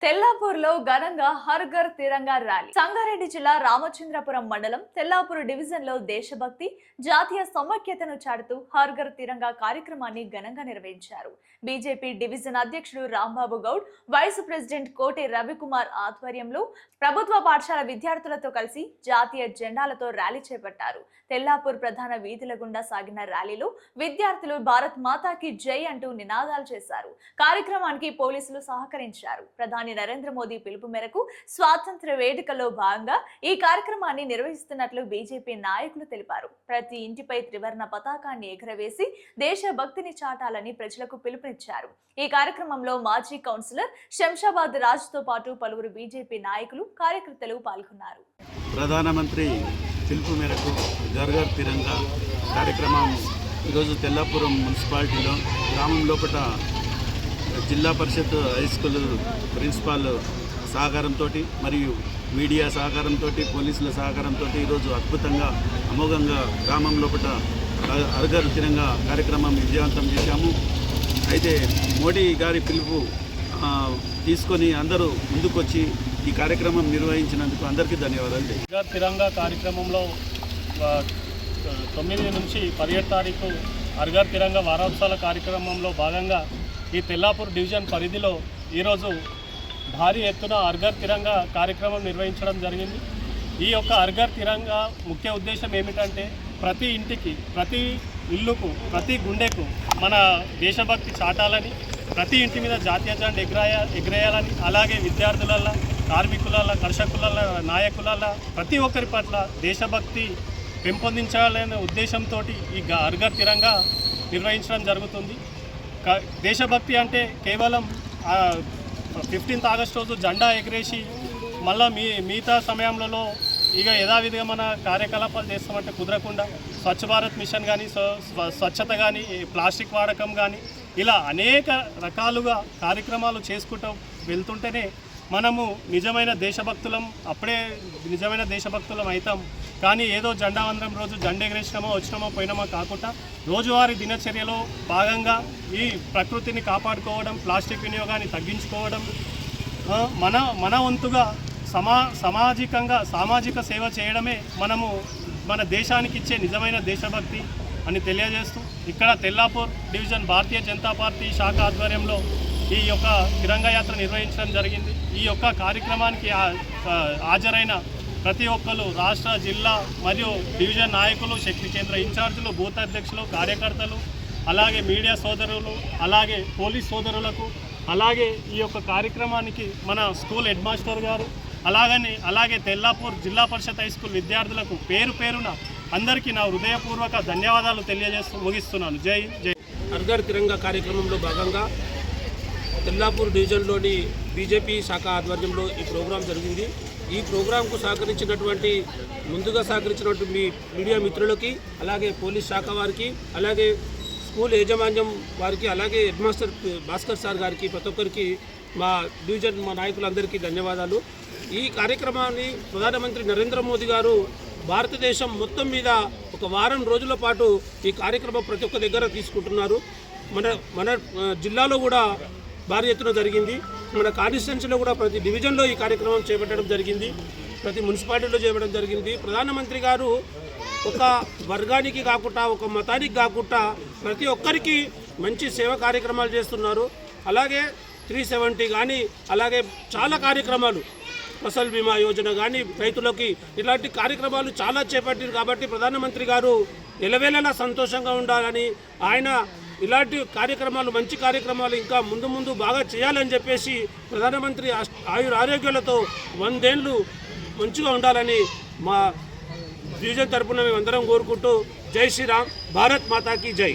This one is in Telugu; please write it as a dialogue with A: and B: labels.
A: తెల్లాపూర్లో ఘనంగా హర్ ఘర్ తిరంగా ర్యాలీ. సంగారెడ్డి జిల్లా రామచంద్రపురం మండలం తెల్లాపూర్ డివిజన్ లో దేశభక్తి, జాతీయ సమైక్యతను చాటుతూ హర్ ఘర్ తిరంగా కార్యక్రమాన్ని ఘనంగా నిర్వహించారు. బీజేపీ డివిజన్ అధ్యక్షుడు రాంబాబు గౌడ్, వైస్ ప్రెసిడెంట్ కోటి రవికుమార్ ఆధ్వర్యంలో ప్రభుత్వ పాఠశాల విద్యార్థులతో కలిసి జాతీయ జెండాలతో ర్యాలీ చేపట్టారు. తెల్లాపూర్ ప్రధాన వీధుల గుండా సాగిన ర్యాలీలో విద్యార్థులు భారత్ మాతాకి జై అంటూ నినాదాలు చేశారు. కార్యక్రమానికి పోలీసులు సహకరించారు. ప్రధాని నరేంద్ర మోదీ పిలుపు మేరకు స్వాతంత్ర్య వేడుకల్లో భాగంగా ఈ కార్యక్రమాన్ని నిర్వహిస్తున్నట్లు బీజేపీ నాయకులు తెలిపారు. ప్రతి ఇంటిపై త్రివర్ణ పతాకాన్ని ఎగురవేసి దేశభక్తిని చాటాలని ప్రజలకు పిలుపునిచ్చారు. ఈ కార్యక్రమంలో మాజీ కౌన్సిలర్ శంషాబాద్ రాజ్ తో పాటు పలువురు బీజేపీ నాయకులు, కార్యకర్తలు పాల్గొన్నారు.
B: ప్రధానమంత్రి పిలుపు మేరకు ఘర్ ఘర్ తిరంగా కార్యక్రమం ఈరోజు తెల్లాపురం మున్సిపాలిటీలో గ్రామం లోపల జిల్లా పరిషత్ హై స్కూల్ ప్రిన్సిపాల్ సహకారంతో మరియు మీడియా సహకారంతో పోలీసుల సహకారంతో ఈరోజు అద్భుతంగా అమోఘంగా గ్రామం లోపల హర్ ఘర్ తిరంగా కార్యక్రమం విజయవంతం చేశాము. అయితే మోడీ గారి పిలుపు తీసుకొని అందరూ ముందుకొచ్చి ఈ కార్యక్రమం నిర్వహించినందుకు అందరికీ ధన్యవాదాలు.
C: హర్ ఘర్ తిరంగా కార్యక్రమంలో 9 నుంచి 17 తారీఖు హర్ ఘర్ తిరంగా వారోత్సవాల కార్యక్రమంలో భాగంగా ఈ తెల్లాపూర్ డివిజన్ పరిధిలో ఈరోజు భారీ ఎత్తున హర్ ఘర్ తిరంగా కార్యక్రమం నిర్వహించడం జరిగింది. ఈ యొక్క హర్ ఘర్ తిరంగా ముఖ్య ఉద్దేశం ఏమిటంటే ప్రతి ఇంటికి, ప్రతి ఇల్లుకు, ప్రతి గుండెకు మన దేశభక్తి చాటాలని, ప్రతి ఇంటి మీద జాతీయ జెండా ఎగిరేయాలని, అలాగే విద్యార్థులల్ల, కార్మికులల్ల, కర్షకులల్ల, నాయకులల్ల ప్రతి ఒక్కరి పట్ల దేశభక్తి పెంపొందించాలనే ఉద్దేశంతో ఈ హర్ ఘర్ తిరంగా నిర్వహించడం జరుగుతుంది. దేశభక్తి అంటే కేవలం 15th ఆగస్టు రోజు జెండా ఎగిరేసి మళ్ళీ మిగతా సమయంలో ఇక యథావిధిగా మన కార్యకలాపాలు చేస్తామంటే కుదరకుండా స్వచ్ఛ భారత్ మిషన్ కానీ, స్వచ్ఛత కానీ, ప్లాస్టిక్ వాడకం కానీ ఇలా అనేక రకాలుగా కార్యక్రమాలు చేసుకుంటూ వెళ్తుంటేనే మనము నిజమైన దేశభక్తులం, అప్పుడే నిజమైన దేశభక్తులం అవుతాం. కానీ ఏదో జెండా వందనం రోజు జెండా ఎగరేసినామో వచ్చినామో పోయినామో కాకుండా రోజువారీ దినచర్యలో భాగంగా ఈ ప్రకృతిని కాపాడుకోవడం, ప్లాస్టిక్ వినియోగాన్ని తగ్గించుకోవడం, మన వంతుగా సామాజిక సేవ చేయడమే మనము మన దేశానికి ఇచ్చే నిజమైన దేశభక్తి అని తెలియజేస్తూ ఇక్కడ తెల్లాపూర్ డివిజన్ భారతీయ జనతా పార్టీ శాఖ ఆధ్వర్యంలో ఈ యొక్క తిరంగా యాత్ర నిర్వహించడం జరిగింది. ఈ యొక్క కార్యక్రమానికి హాజరైన ప్రతి ఒక్కరు రాష్ట్ర, జిల్లా మరియు డివిజన్ నాయకులు, శక్తి కేంద్ర ఇన్ఛార్జీలు, బూత్ అధ్యక్షులు, కార్యకర్తలు, అలాగే మీడియా సోదరులు, అలాగే పోలీస్ సోదరులకు, అలాగే ఈ యొక్క కార్యక్రమానికి మన స్కూల్ హెడ్ మాస్టర్ గారు, అలాగే తెల్లాపూర్ జిల్లా పరిషత్ హై స్కూల్ విద్యార్థులకు పేరు పేరున అందరికీ నా హృదయపూర్వక ధన్యవాదాలు తెలియజేస్తూ ముగిస్తున్నాను. జై జై.
D: హర్ ఘర్ తిరంగా కార్యక్రమంలో భాగంగా తెల్లాపూర్ డివిజన్లోని బీజేపీ శాఖ ఆధ్వర్యంలో ఈ ప్రోగ్రాం జరిగింది. ఈ ప్రోగ్రాంకు ముందుగా సహకరించినటువంటి మీ మీడియా మిత్రులకి, అలాగే పోలీస్ శాఖ వారికి, అలాగే స్కూల్ యాజమాన్యం వారికి, అలాగే హెడ్ మాస్టర్ భాస్కర్ సార్ గారికి, ప్రతి ఒక్కరికి మా నాయకులందరికీ ధన్యవాదాలు. ఈ కార్యక్రమాన్ని ప్రధానమంత్రి నరేంద్ర మోదీ గారు భారతదేశం మొత్తం మీద ఒక వారం రోజుల పాటు ఈ కార్యక్రమం ప్రతి ఒక్క దగ్గర తీసుకుంటున్నారు. మన జిల్లాలో కూడా భారీ ఎత్తున జరిగింది. మన కాన్స్టిట్యున్సీలో కూడా ప్రతి డివిజన్లో ఈ కార్యక్రమం చేపట్టడం జరిగింది, ప్రతి మున్సిపాలిటీలో చేపట్టడం జరిగింది. ప్రధానమంత్రి గారు ఒక వర్గానికి కాకుండా, ఒక మతానికి కాకుండా ప్రతి ఒక్కరికి మంచి సేవ కార్యక్రమాలు చేస్తున్నారు. అలాగే 370 కానీ, అలాగే చాలా కార్యక్రమాలు, ఫసల్ బీమా యోజన కానీ, రైతులకి ఇలాంటి కార్యక్రమాలు చాలా చేపట్టారు. కాబట్టి ప్రధానమంత్రి గారు ఎలవేళలా సంతోషంగా ఉండాలని, ఆయన ఇలాంటి కార్యక్రమాలు, మంచి కార్యక్రమాలు ఇంకా ముందు బాగా చేయాలని చెప్పేసి ప్రధానమంత్రి ఆరోగ్యాలతో 100 ఏళ్ళు మంచిగా ఉండాలని మా డివిజన్ తరఫున మేమందరం కోరుకుంటూ జై శ్రీరామ్, భారత్ మాతాకి జై.